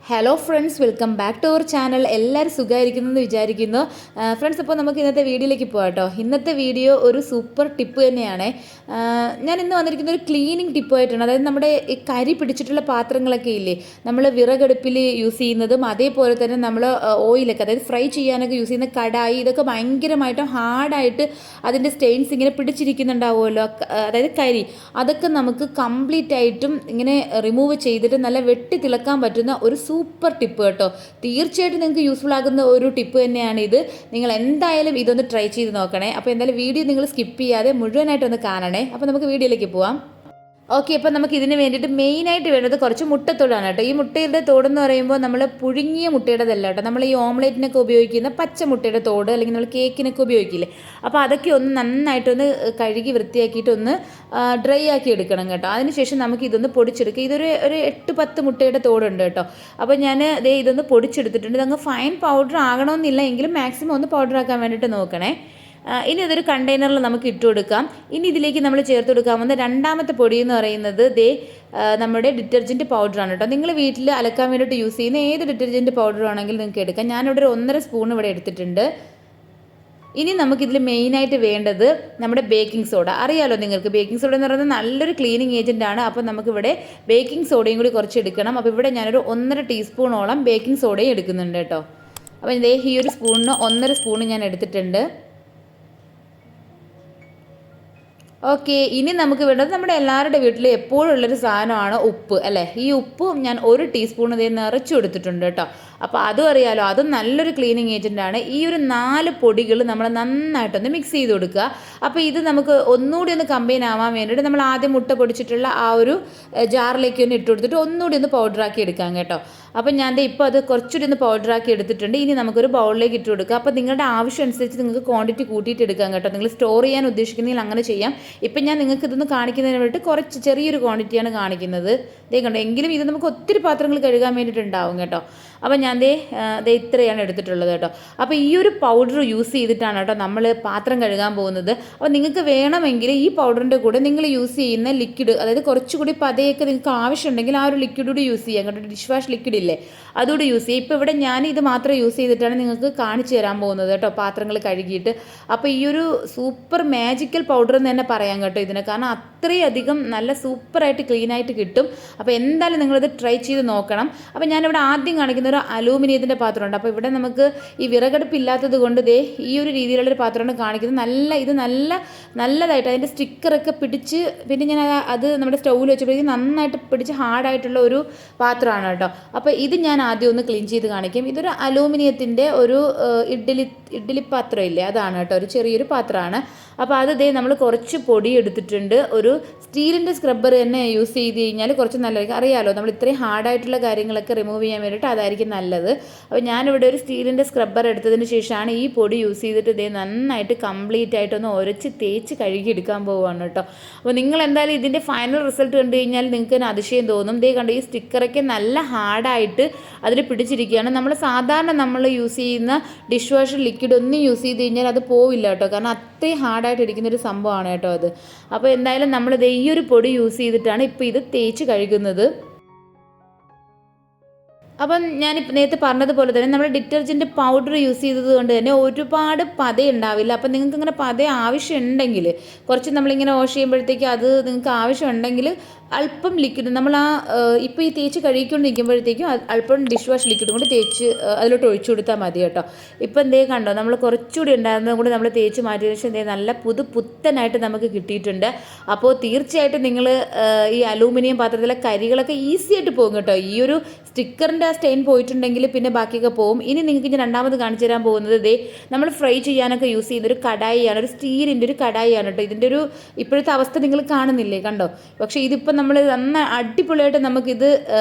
Hello friends, welcome back to our channel. എല്ലാവരും സുഖമായിരിക്കുന്നെന്ന് വിചാരിക്കുന്നു. ഫ്രണ്ട്സ്, അപ്പോൾ നമുക്ക് ഇന്നത്തെ വീഡിയോയിലേക്ക് പോകാം കേട്ടോ. ഇന്നത്തെ വീഡിയോ ഒരു സൂപ്പർ ടിപ്പ് തന്നെയാണ്. ഞാൻ ഇന്ന് വന്നിരിക്കുന്ന ഒരു ക്ലീനിങ് ടിപ്പായിട്ടാണ്. അതായത് നമ്മുടെ ഈ കരി പിടിച്ചിട്ടുള്ള പാത്രങ്ങളൊക്കെ ഇല്ലേ, നമ്മൾ വിറകടുപ്പിൽ യൂസ് ചെയ്യുന്നതും അതേപോലെ തന്നെ നമ്മൾ ഓയിലൊക്കെ, അതായത് ഫ്രൈ ചെയ്യാനൊക്കെ യൂസ് ചെയ്യുന്ന കടായി, ഇതൊക്കെ ഭയങ്കരമായിട്ടും ഹാർഡായിട്ട് അതിൻ്റെ സ്റ്റെയിൻസ് ഇങ്ങനെ പിടിച്ചിരിക്കുന്നുണ്ടാവുമല്ലോ, അതായത് കരി, അതൊക്കെ നമുക്ക് കംപ്ലീറ്റ് ആയിട്ടും ഇങ്ങനെ റിമൂവ് ചെയ്തിട്ട് നല്ല വെട്ടി തിളക്കാൻ പറ്റുന്ന ഒരു സൂപ്പർ ടിപ്പ് കേട്ടോ. തീർച്ചയായിട്ടും നിങ്ങൾക്ക് യൂസ്ഫുൾ ആകുന്ന ഒരു ടിപ്പ് തന്നെയാണ് ഇത്. നിങ്ങൾ എന്തായാലും ഇതൊന്ന് ട്രൈ ചെയ്ത് നോക്കണേ. അപ്പോൾ എന്തായാലും വീഡിയോ നിങ്ങൾ സ്കിപ്പ് ചെയ്യാതെ മുഴുവനായിട്ടൊന്ന് കാണണേ. അപ്പോൾ നമുക്ക് വീഡിയോയിലേക്ക് പോവാം. ഓക്കെ, അപ്പോൾ നമുക്ക് ഇതിന് വേണ്ടിയിട്ട് മെയിനായിട്ട് വേണ്ടത് കുറച്ച് മുട്ടത്തോടാണ് കേട്ടോ. ഈ മുട്ടയുടെ തോടെന്ന് പറയുമ്പോൾ നമ്മൾ പുഴുങ്ങിയ മുട്ടയുടേതല്ല കേട്ടോ. നമ്മൾ ഈ ഓംലേറ്റിനൊക്കെ ഉപയോഗിക്കുന്ന പച്ച മുട്ടയുടെ തോട്, അല്ലെങ്കിൽ നമ്മൾ കേക്കിനൊക്കെ ഉപയോഗിക്കില്ലേ, അപ്പോൾ അതൊക്കെ ഒന്ന് നന്നായിട്ടൊന്ന് കഴുകി വൃത്തിയാക്കിയിട്ടൊന്ന് ഡ്രൈ ആക്കി എടുക്കണം കേട്ടോ. അതിനുശേഷം നമുക്ക് ഇതൊന്ന് പൊടിച്ചെടുക്കുക. ഇതൊരു 8-10 മുട്ടയുടെ തോടുണ്ട് കേട്ടോ. അപ്പോൾ ഞാൻ ഇതൊന്ന് പൊടിച്ചെടുത്തിട്ടുണ്ട്. ഇതങ്ങ് ഫൈൻ പൗഡർ ആകണമെന്നില്ല, എങ്കിലും മാക്സിമം ഒന്ന് പൗഡർ ആക്കാൻ വേണ്ടിയിട്ട് നോക്കണേ. ഇനി ഇതൊരു കണ്ടെയ്നറിൽ നമുക്ക് ഇട്ട് കൊടുക്കാം. ഇനി ഇതിലേക്ക് നമ്മൾ ചേർത്ത് കൊടുക്കാവുന്ന രണ്ടാമത്തെ പൊടി എന്ന് പറയുന്നത് നമ്മുടെ ഡിറ്റർജൻറ്റ് പൗഡറാണ് കേട്ടോ. നിങ്ങൾ വീട്ടിൽ അലക്കാൻ വേണ്ടിയിട്ട് യൂസ് ചെയ്യുന്ന ഏത് ഡിറ്റർജൻറ്റ് പൗഡർ ആണെങ്കിലും നിങ്ങൾക്ക് എടുക്കാം. ഞാനിവിടെ ഒരു 1.5 സ്പൂൺ ഇവിടെ എടുത്തിട്ടുണ്ട്. ഇനി നമുക്കിതിൽ മെയിനായിട്ട് വേണ്ടത് നമ്മുടെ ബേക്കിംഗ് സോഡ. അറിയാലോ നിങ്ങൾക്ക്, ബേക്കിംഗ് സോഡ എന്ന് പറയുന്നത് നല്ലൊരു ക്ലീനിങ് ഏജൻറ്റാണ്. അപ്പോൾ നമുക്കിവിടെ ബേക്കിംഗ് സോഡയും കൂടി കുറച്ച് എടുക്കണം. അപ്പോൾ ഇവിടെ ഞാനൊരു 1.5 ടീസ്പൂണോളം ബേക്കിംഗ് സോഡയും എടുക്കുന്നുണ്ട് കേട്ടോ. അപ്പോൾ ഈ ഒരു സ്പൂണിന് 1.5 സ്പൂൺ ഞാൻ എടുത്തിട്ടുണ്ട്. ഓക്കെ, ഇനി നമുക്ക് വേണ്ടത് നമ്മുടെ എല്ലാവരുടെ വീട്ടിൽ എപ്പോഴും ഉള്ളൊരു സാധനമാണ് ഉപ്പ്, അല്ലേ? ഈ ഉപ്പും ഞാൻ 1 ടീസ്പൂൺ നിറച്ചു കൊടുത്തിട്ടുണ്ട് കേട്ടോ. അപ്പോൾ അതും അറിയാലോ, അതും നല്ലൊരു ക്ലീനിങ് ഏജൻറ്റാണ്. ഈ ഒരു 4 പൊടികൾ നമ്മൾ നന്നായിട്ടൊന്ന് മിക്സ് ചെയ്ത് കൊടുക്കുക. അപ്പോൾ ഇത് നമുക്ക് ഒന്നുകൂടി ഒന്ന് കമ്പൈൻ ആവാൻ വേണ്ടിയിട്ട് നമ്മൾ ആദ്യം മുട്ട പൊടിച്ചിട്ടുള്ള ആ ഒരു ജാറിലേക്ക് ഒന്ന് ഇട്ട് കൊടുത്തിട്ട് ഒന്നുകൂടി ഒന്ന് പൗഡറാക്കി എടുക്കാം കേട്ടോ. അപ്പം ഞാൻ ഇപ്പോൾ അത് കുറച്ചുകൂടി ഒന്ന് പൗഡറാക്കി എടുത്തിട്ടുണ്ട്. ഇനി നമുക്കൊരു ബൗളിലേക്ക് ഇട്ട് കൊടുക്കുക. അപ്പോൾ നിങ്ങളുടെ ആവശ്യം അനുസരിച്ച് നിങ്ങൾക്ക് ക്വാണ്ടിറ്റി കൂട്ടിയിട്ട് എടുക്കാം കേട്ടോ. നിങ്ങൾ സ്റ്റോർ ചെയ്യാൻ ഉദ്ദേശിക്കുന്നെങ്കിൽ അങ്ങനെ ചെയ്യാം. ഇപ്പം ഞാൻ നിങ്ങൾക്ക് ഇതൊന്ന് കാണിക്കുന്നതിന് വേണ്ടിയിട്ട് കുറച്ച് ചെറിയൊരു ക്വാണ്ടിറ്റിയാണ് കാണിക്കുന്നത്. ഇതേ കണ്ടോ, എങ്കിലും ഇത് നമുക്ക് ഒത്തിരി പാത്രങ്ങൾ കഴുകാൻ വേണ്ടിയിട്ടുണ്ടാവും കേട്ടോ. അപ്പോൾ ഞാൻ ഇത്രയാണ് എടുത്തിട്ടുള്ളത് കേട്ടോ. അപ്പോൾ ഈ ഒരു പൗഡർ യൂസ് ചെയ്തിട്ടാണ് കേട്ടോ നമ്മൾ പാത്രം കഴുകാൻ പോകുന്നത്. അപ്പോൾ നിങ്ങൾക്ക് വേണമെങ്കിൽ ഈ പൗഡറിൻ്റെ കൂടെ നിങ്ങൾ യൂസ് ചെയ്യുന്ന ലിക്വിഡ്, അതായത് കുറച്ചുകൂടി പതയൊക്കെ നിങ്ങൾക്ക് ആവശ്യമുണ്ടെങ്കിൽ ആ ഒരു ലിക്വിഡ് കൂടി യൂസ് ചെയ്യാം കേട്ടോ. ഡിഷ് വാഷ് ലിക്വിഡ് ഇല്ലേ, അതുകൂടി യൂസ് ചെയ്യും. ഇപ്പോൾ ഇവിടെ ഞാൻ ഇത് മാത്രം യൂസ് ചെയ്തിട്ടാണ് നിങ്ങൾക്ക് കാണിച്ചു തരാൻ പോകുന്നത് കേട്ടോ, പാത്രങ്ങൾ കഴുകിയിട്ട്. അപ്പോൾ ഈ ഒരു സൂപ്പർ മാജിക്കൽ പൗഡർ എന്ന് തന്നെ പറയാം കേട്ടോ ഇതിന്, കാരണം അത്രയധികം നല്ല സൂപ്പറായിട്ട് ക്ലീനായിട്ട് കിട്ടും. അപ്പോൾ എന്തായാലും നിങ്ങളിത് ട്രൈ ചെയ്ത് നോക്കണം. അപ്പോൾ ഞാനിവിടെ ആദ്യം കാണിക്കുന്ന ഒരു അലൂമിനിയത്തിൻ്റെ പാത്രമുണ്ട്. അപ്പോൾ ഇവിടെ നമുക്ക് ഈ വിറകടുപ്പില്ലാത്തത് കൊണ്ട് ഈ ഒരു രീതിയിലുള്ളൊരു പാത്രമാണ് കാണിക്കുന്നത്. ഇത് നല്ലതായിട്ട് അതിൻ്റെ സ്റ്റിക്കറൊക്കെ പിടിച്ച്, പിന്നെ ഞാൻ അത് നമ്മുടെ സ്റ്റൗവിൽ വെച്ചപ്പോഴേക്കും നന്നായിട്ട് പിടിച്ച് ഹാർഡായിട്ടുള്ള ഒരു പാത്രമാണ് കേട്ടോ. അപ്പോൾ ഇത് ഞാൻ ആദ്യം ഒന്ന് ക്ലീൻ ചെയ്ത് കാണിക്കും. ഇതൊരു അലൂമിനിയത്തിൻ്റെ ഒരു ഇഡ്ഡലി പാത്രം ഇല്ലേ, അതാണ് കേട്ടോ, ഒരു ചെറിയൊരു പാത്രമാണ്. അപ്പോൾ അത് നമ്മൾ കുറച്ച് പൊടി എടുത്തിട്ടുണ്ട്. ഒരു സ്റ്റീലിൻ്റെ സ്ക്രബ്ബർ തന്നെ യൂസ് ചെയ്ത് കഴിഞ്ഞാൽ കുറച്ച് നല്ലതായിരിക്കും. അറിയാലോ, നമ്മൾ ഇത്രയും ഹാർഡായിട്ടുള്ള കാര്യങ്ങളൊക്കെ റിമൂവ് ചെയ്യാൻ വേണ്ടിയിട്ട് അതായിരിക്കും നല്ലത്. അപ്പോൾ ഞാനിവിടെ ഒരു സ്റ്റീലിൻ്റെ സ്ക്രബ്ബർ എടുത്തതിന് ശേഷമാണ് ഈ പൊടി യൂസ് ചെയ്തിട്ട് നന്നായിട്ട് കംപ്ലീറ്റ് ആയിട്ടൊന്ന് ഉരച്ച് തേച്ച് കഴുകിയെടുക്കാൻ പോവുകയാണ് കേട്ടോ. അപ്പോൾ നിങ്ങൾ എന്തായാലും ഇതിൻ്റെ ഫൈനൽ റിസൾട്ട് കണ്ടു കഴിഞ്ഞാൽ നിങ്ങൾക്ക് തന്നെ അതിശയം തോന്നും. കണ്ടോ, ഈ സ്റ്റിക്കറൊക്കെ നല്ല ഹാർഡായിട്ട് അതിൽ പിടിച്ചിരിക്കുകയാണ്. നമ്മൾ യൂസ് ചെയ്യുന്ന ഡിഷ് വാഷർ ലിക്വിഡ് ഒന്നും യൂസ് ചെയ്ത് കഴിഞ്ഞാൽ അത് പോവില്ല കേട്ടോ, കാരണം അത്രയും ഹാർഡായിട്ട് ഇരിക്കുന്നൊരു സംഭവമാണ് കേട്ടോ അത്. അപ്പോൾ എന്തായാലും നമ്മൾ ഈ ഒരു പൊടി യൂസ് ചെയ്തിട്ടാണ് ഇപ്പോൾ ഇത് തേച്ച് കഴുകുന്നത്. അപ്പം ഞാനിപ്പോൾ നേരത്തെ പറഞ്ഞതുപോലെ തന്നെ നമ്മൾ ഡിറ്റർജൻറ്റ് പൗഡർ യൂസ് ചെയ്തത് കൊണ്ട് തന്നെ ഒരുപാട് പത ഉണ്ടാവില്ല. അപ്പം നിങ്ങൾക്ക് ഇങ്ങനെ പത ആവശ്യമുണ്ടെങ്കിൽ, കുറച്ച് നമ്മളിങ്ങനെ വാഷ് ചെയ്യുമ്പോഴത്തേക്ക് അത് നിങ്ങൾക്ക് ആവശ്യമുണ്ടെങ്കിൽ അല്പം ലിക്വിഡ് നമ്മൾ ഇപ്പോൾ ഈ തേച്ച് കഴുകിക്കൊണ്ടിരിക്കുമ്പോഴത്തേക്കും അല്പം ഡിഷ് വാഷ് ലിക്വിഡും കൂടി തേച്ച് അതിലോട്ട് ഒഴിച്ചു കൊടുത്താൽ മതി കേട്ടോ. ഇപ്പം കണ്ടോ, നമ്മൾ കുറച്ചുകൂടി ഉണ്ടായിരുന്നതും കൂടി നമ്മൾ തേച്ച് മാറ്റിയ ശേഷം നല്ല പുത്തനായിട്ട് നമുക്ക് കിട്ടിയിട്ടുണ്ട്. അപ്പോൾ തീർച്ചയായിട്ടും നിങ്ങൾ ഈ അലൂമിനിയം പാത്രത്തിലെ കരികളൊക്കെ ഈസി ആയിട്ട് പോകും കേട്ടോ. ഈ ഒരു സ്റ്റിക്കറിൻ്റെ ആ സ്റ്റെയിൻ പോയിട്ടുണ്ടെങ്കിൽ പിന്നെ ബാക്കിയൊക്കെ പോകും. ഇനി നിങ്ങൾക്ക് ഇനി രണ്ടാമത് കാണിച്ചു തരാൻ പോകുന്നത് നമ്മൾ ഫ്രൈ ചെയ്യാനൊക്കെ യൂസ് ചെയ്യുന്നൊരു കടായിയാണ്, ഒരു സ്റ്റീലിൻ്റെ ഒരു കടായിയാണ് കേട്ടോ. ഇതിൻ്റെ ഒരു ഇപ്പോഴത്തെ അവസ്ഥ നിങ്ങൾ കാണുന്നില്ലേ, കണ്ടോ? പക്ഷേ ഇതിപ്പോൾ നമ്മൾ അടിപൊളിയായിട്ട് നമുക്കിത്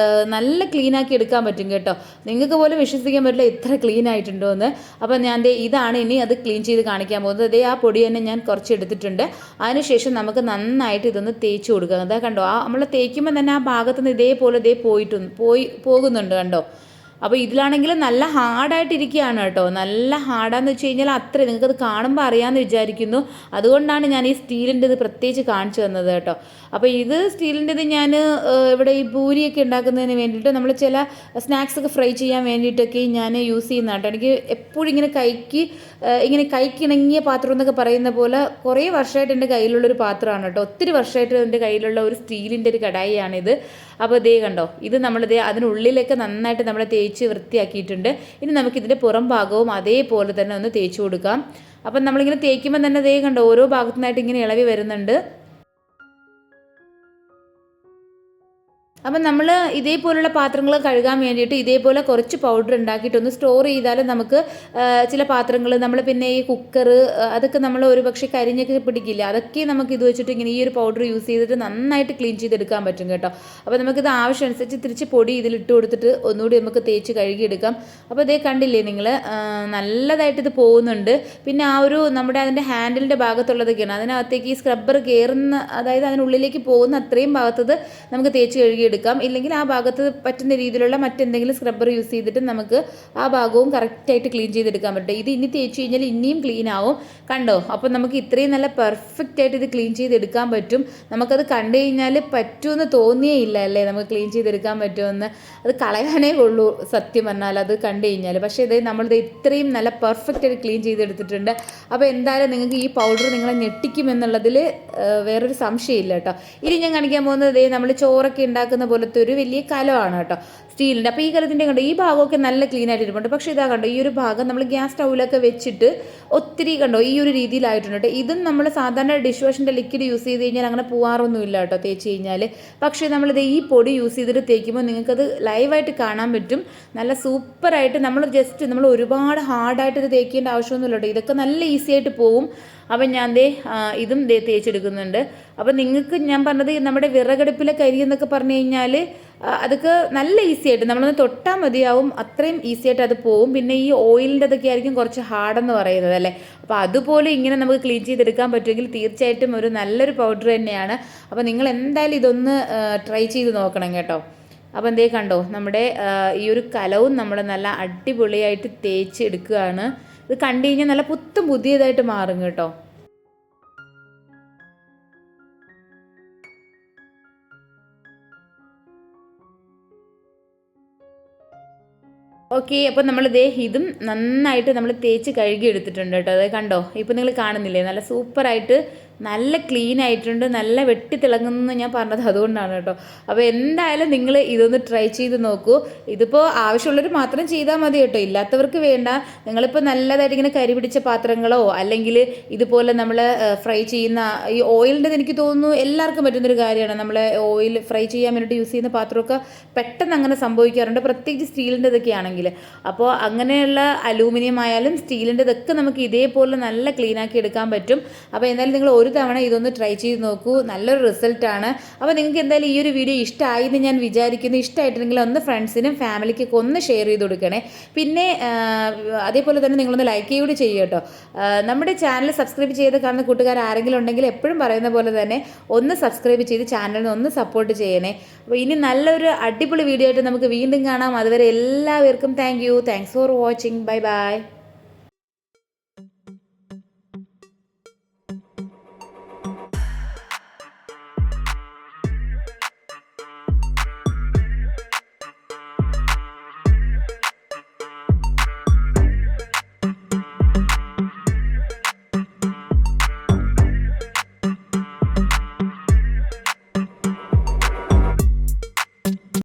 നല്ല ക്ലീനാക്കി എടുക്കാൻ പറ്റും കേട്ടോ. നിങ്ങൾക്ക് പോലും വിശ്വസിക്കാൻ പറ്റില്ല ഇത്ര ക്ലീൻ ആയിട്ടുണ്ടോ എന്ന്. അപ്പോൾ ഞാൻ ഇതാണ് ഇനി അത് ക്ലീൻ ചെയ്ത് കാണിക്കാൻ പോകുന്നത്. ആ പൊടി തന്നെ ഞാൻ കുറച്ച് എടുത്തിട്ടുണ്ട്. അതിനുശേഷം നമുക്ക് നന്നായിട്ട് ഇതൊന്ന് തേച്ച് കൊടുക്കുക. അതാ കണ്ടോ, നമ്മൾ തേക്കുമ്പോൾ തന്നെ ആ ഭാഗത്തുനിന്ന് ഇതേപോലെ പോകുന്നുണ്ട് കണ്ടോ. അപ്പോൾ ഇതിലാണെങ്കിൽ നല്ല ഹാർഡായിട്ടിരിക്കുകയാണ് കേട്ടോ. നല്ല ഹാർഡാന്ന് വെച്ച് കഴിഞ്ഞാൽ അത്രയും നിങ്ങൾക്കത് കാണുമ്പോൾ അറിയാമെന്ന് വിചാരിക്കുന്നു. അതുകൊണ്ടാണ് ഞാൻ ഈ സ്റ്റീലിൻ്റെ ഇത് പ്രത്യേകിച്ച് കാണിച്ചു തന്നത് കേട്ടോ. അപ്പോൾ ഇത് സ്റ്റീലിൻ്റെത് ഞാൻ ഇവിടെ ഈ പൂരിയൊക്കെ ഉണ്ടാക്കുന്നതിന് വേണ്ടിയിട്ട് നമ്മൾ ചില സ്നാക്സൊക്കെ ഫ്രൈ ചെയ്യാൻ വേണ്ടിയിട്ടൊക്കെ ഞാൻ യൂസ് ചെയ്യുന്ന കേട്ടോ. എനിക്ക് എപ്പോഴും ഇങ്ങനെ കൈക്കിണങ്ങിയ പാത്രം എന്നൊക്കെ പറയുന്ന പോലെ കുറേ വർഷമായിട്ട് എൻ്റെ കയ്യിലുള്ളൊരു പാത്രമാണ് കേട്ടോ. ഒത്തിരി വർഷമായിട്ട് എൻ്റെ കയ്യിലുള്ള ഒരു സ്റ്റീലിൻ്റെ ഒരു കടായിയാണിത്. അപ്പോൾ ദേ കണ്ടോ, ഇത് നമ്മളിത് അതിനുള്ളിലൊക്കെ നന്നായിട്ട് നമ്മൾ തേച്ച് വൃത്തിയാക്കിയിട്ടുണ്ട്. ഇനി നമുക്കിതിൻ്റെ പുറം ഭാഗവും അതേപോലെ തന്നെ ഒന്ന് തേച്ച് കൊടുക്കാം. അപ്പം നമ്മളിങ്ങനെ തേക്കുമ്പോൾ തന്നെ ദേ കണ്ടോ, ഓരോ ഭാഗത്തുനിന്നായിട്ട് ഇങ്ങനെ ഇളവി വരുന്നുണ്ട്. അപ്പം നമ്മൾ ഇതേപോലുള്ള പാത്രങ്ങൾ കഴുകാൻ വേണ്ടിയിട്ട് ഇതേപോലെ കുറച്ച് പൗഡർ ഉണ്ടാക്കിയിട്ടൊന്ന് സ്റ്റോർ ചെയ്താൽ നമുക്ക് ചില പാത്രങ്ങൾ നമ്മൾ പിന്നെ ഈ കുക്കർ അതൊക്കെ നമ്മൾ ഒരു പക്ഷേ കരിഞ്ഞൊക്കെ പിടിക്കില്ല, അതൊക്കെ നമുക്ക് ഇത് വെച്ചിട്ട് ഇങ്ങനെ ഈ ഒരു പൗഡർ യൂസ് ചെയ്തിട്ട് നന്നായിട്ട് ക്ലീൻ ചെയ്തെടുക്കാൻ പറ്റും കേട്ടോ. അപ്പോൾ നമുക്കിത് ആവശ്യമനുസരിച്ച് തിരിച്ച് പൊടി ഇതിലിട്ട് കൊടുത്തിട്ട് ഒന്നുകൂടി നമുക്ക് തേച്ച് കഴുകിയെടുക്കാം. അപ്പോൾ ഇതേ കണ്ടില്ലേ നിങ്ങൾ, നല്ലതായിട്ട് ഇത് പോകുന്നുണ്ട്. പിന്നെ ആ ഒരു നമ്മുടെ അതിൻ്റെ ഹാൻഡിലിൻ്റെ ഭാഗത്തുള്ളതൊക്കെയാണ്, അതിനകത്തേക്ക് ഈ സ്ക്രബ്ബർ കയറുന്ന, അതായത് അതിനുള്ളിലേക്ക് പോകുന്ന അത്രയും ഭാഗത്തത് നമുക്ക് തേച്ച് കഴുകിയെടുക്കാം. ഇല്ലെങ്കിൽ ആ ഭാഗത്ത് പറ്റുന്ന രീതിയിലുള്ള മറ്റെന്തെങ്കിലും സ്ക്രബ്ബർ യൂസ് ചെയ്തിട്ട് നമുക്ക് ആ ഭാഗവും കറക്റ്റായിട്ട് ക്ലീൻ ചെയ്തെടുക്കാൻ പറ്റും. ഇത് ഇനി തേച്ച് കഴിഞ്ഞാൽ ഇനിയും ക്ലീൻ ആവും. കണ്ടോ, അപ്പോൾ നമുക്ക് ഇത്രയും നല്ല പെർഫെക്റ്റ് ആയിട്ട് ഇത് ക്ലീൻ ചെയ്തെടുക്കാൻ പറ്റും. നമുക്കത് കണ്ടു കഴിഞ്ഞാൽ പറ്റുമെന്ന് തോന്നിയേ ഇല്ല അല്ലേ, നമുക്ക് ക്ലീൻ ചെയ്തെടുക്കാൻ പറ്റുമെന്ന്. അത് കളയാനേ ഉള്ളൂ സത്യം പറഞ്ഞാൽ അത് കണ്ടു കഴിഞ്ഞാൽ. പക്ഷേ ഇത് നമ്മളിത് ഇത്രയും നല്ല പെർഫെക്റ്റ് ആയിട്ട് ക്ലീൻ ചെയ്തെടുത്തിട്ടുണ്ട്. അപ്പോൾ എന്തായാലും നിങ്ങൾക്ക് ഈ പൗഡർ നിങ്ങളെ ഞെട്ടിക്കുമെന്നുള്ളതിൽ വേറൊരു സംശയമില്ല കേട്ടോ. ഇനി ഞാൻ കാണിക്കാൻ പോകുന്നത് നമ്മൾ ചോറൊക്കെ ഉണ്ടാക്കുന്ന പോലത്തെ ഒരു വലിയ കലമാണ് കേട്ടോ, സ്റ്റീലിൻ്റെ. അപ്പോൾ ഈ കലത്തിൻ്റെ കണ്ടോ, ഈ ഭാഗമൊക്കെ നല്ല ക്ലീൻ ആയിട്ട് ഇരിപ്പുണ്ട്. പക്ഷേ ഇതാ കണ്ടോ, ഈ ഒരു ഭാഗം നമ്മൾ ഗ്യാസ് സ്റ്റൗവിലൊക്കെ വെച്ചിട്ട് ഒത്തിരി കണ്ടോ ഈ ഒരു രീതിയിലായിട്ടുണ്ട് കേട്ടോ. ഇതും നമ്മൾ സാധാരണ ഡിഷ് വാഷിൻ്റെ ലിക്വിഡ് യൂസ് ചെയ്ത് കഴിഞ്ഞാൽ അങ്ങനെ പോകാറൊന്നുമില്ല കേട്ടോ തേച്ച് കഴിഞ്ഞാൽ. പക്ഷേ നമ്മളിത് ഈ പൊടി യൂസ് ചെയ്തിട്ട് തേക്കുമ്പോൾ നിങ്ങൾക്കത് ലൈവായിട്ട് കാണാൻ പറ്റും. നല്ല സൂപ്പറായിട്ട് നമ്മൾ ഒരുപാട് ഹാർഡായിട്ട് ഇത് തേക്കേണ്ട ആവശ്യമൊന്നുമില്ല കേട്ടോ. ഇതൊക്കെ നല്ല ഈസി ആയിട്ട് പോവും. അപ്പം ഞാൻ ഇതും തേച്ചെടുക്കുന്നുണ്ട്. അപ്പം നിങ്ങൾക്ക് ഞാൻ പറഞ്ഞത് നമ്മുടെ വിറകടുപ്പിലെ കരി എന്നൊക്കെ പറഞ്ഞു കഴിഞ്ഞാൽ അതൊക്കെ നല്ല ഈസി ആയിട്ട് നമ്മളൊന്ന് തൊട്ടാൽ മതിയാവും, അത്രയും ഈസി ആയിട്ട് അത് പോവും. പിന്നെ ഈ ഓയിലിൻ്റെ അതൊക്കെ ആയിരിക്കും കുറച്ച് ഹാർഡെന്ന് പറയുന്നത് അല്ലേ. അപ്പോൾ അതുപോലെ ഇങ്ങനെ നമുക്ക് ക്ലീൻ ചെയ്തെടുക്കാൻ പറ്റുമെങ്കിൽ തീർച്ചയായിട്ടും ഒരു നല്ലൊരു പൗഡർ തന്നെയാണ്. അപ്പോൾ നിങ്ങൾ എന്തായാലും ഇതൊന്ന് ട്രൈ ചെയ്ത് നോക്കണം കേട്ടോ. അപ്പോൾ എന്തേ കണ്ടോ, നമ്മുടെ ഈ ഒരു കലവും നമ്മൾ നല്ല അടിപൊളിയായിട്ട് തേച്ച് എടുക്കുകയാണ്. ഇത് കണ്ടു കഴിഞ്ഞാൽ നല്ല പുതിയതായിട്ട് മാറും കേട്ടോ. ഓക്കെ, അപ്പോൾ നമ്മൾ ഇതും നന്നായിട്ട് നമ്മൾ തേച്ച് കഴുകി എടുത്തിട്ടുണ്ട് കേട്ടോ. അത് കണ്ടോ, ഇപ്പോൾ നിങ്ങൾ കാണുന്നില്ലേ, നല്ല സൂപ്പറായിട്ട് നല്ല ക്ലീൻ ആയിട്ടുണ്ട്, നല്ല വെട്ടിത്തിളങ്ങുന്നു ഞാൻ പറഞ്ഞത് അതുകൊണ്ടാണ് കേട്ടോ. അപ്പോൾ എന്തായാലും നിങ്ങൾ ഇതൊന്ന് ട്രൈ ചെയ്ത് നോക്കൂ. ഇതിപ്പോൾ ആവശ്യമുള്ളവർ മാത്രം ചെയ്താൽ മതി കേട്ടോ, ഇല്ലാത്തവർക്ക് വേണ്ട. നിങ്ങളിപ്പോൾ നല്ലതായിട്ട് ഇങ്ങനെ കരി പിടിച്ച പാത്രങ്ങളോ അല്ലെങ്കിൽ ഇതുപോലെ നമ്മൾ ഫ്രൈ ചെയ്യുന്ന ഈ ഓയിലിൻ്റെ എനിക്ക് തോന്നുന്നു എല്ലാവർക്കും പറ്റുന്നൊരു കാര്യമാണ്. നമ്മൾ ഓയിൽ ഫ്രൈ ചെയ്യാൻ വേണ്ടിയിട്ട് യൂസ് ചെയ്യുന്ന പാത്രമൊക്കെ പെട്ടെന്ന് അങ്ങനെ സംഭവിക്കാറുണ്ട്, പ്രത്യേകിച്ച് സ്റ്റീലിൻ്റെതൊക്കെ ആണെങ്കിൽ. അപ്പോൾ അങ്ങനെയുള്ള അലൂമിനിയം ആയാലും സ്റ്റീലിൻ്റെതൊക്കെ നമുക്ക് ഇതേപോലെ നല്ല ക്ലീൻ ആക്കി എടുക്കാൻ പറ്റും. അപ്പോൾ എന്തായാലും നിങ്ങൾ ഒരു തവണ ഇതൊന്ന് ട്രൈ ചെയ്ത് നോക്കൂ, നല്ലൊരു റിസൾട്ടാണ്. അപ്പോൾ നിങ്ങൾക്ക് എന്തായാലും ഈ ഒരു വീഡിയോ ഇഷ്ടമായി എന്ന് ഞാൻ വിചാരിക്കുന്നു. ഇഷ്ടമായിട്ടുണ്ടെങ്കിൽ ഒന്ന് ഫ്രണ്ട്സിനും ഫാമിലിക്കൊക്കെ ഒന്ന് ഷെയർ ചെയ്ത് കൊടുക്കണേ. പിന്നെ അതേപോലെ തന്നെ നിങ്ങളൊന്ന് ലൈക്ക് ചെയ്യുകൂടി ചെയ്യും കേട്ടോ. നമ്മുടെ ചാനൽ സബ്സ്ക്രൈബ് ചെയ്ത് കാണുന്ന കൂട്ടുകാർ ആരെങ്കിലും ഉണ്ടെങ്കിൽ എപ്പോഴും പറയുന്ന പോലെ തന്നെ ഒന്ന് സബ്സ്ക്രൈബ് ചെയ്ത് ചാനലിന് ഒന്ന് സപ്പോർട്ട് ചെയ്യണേ. അപ്പോൾ ഇനി നല്ലൊരു അടിപൊളി വീഡിയോ ആയിട്ട് നമുക്ക് വീണ്ടും കാണാം. അതുവരെ എല്ലാവർക്കും thanks for watching. Bye bye.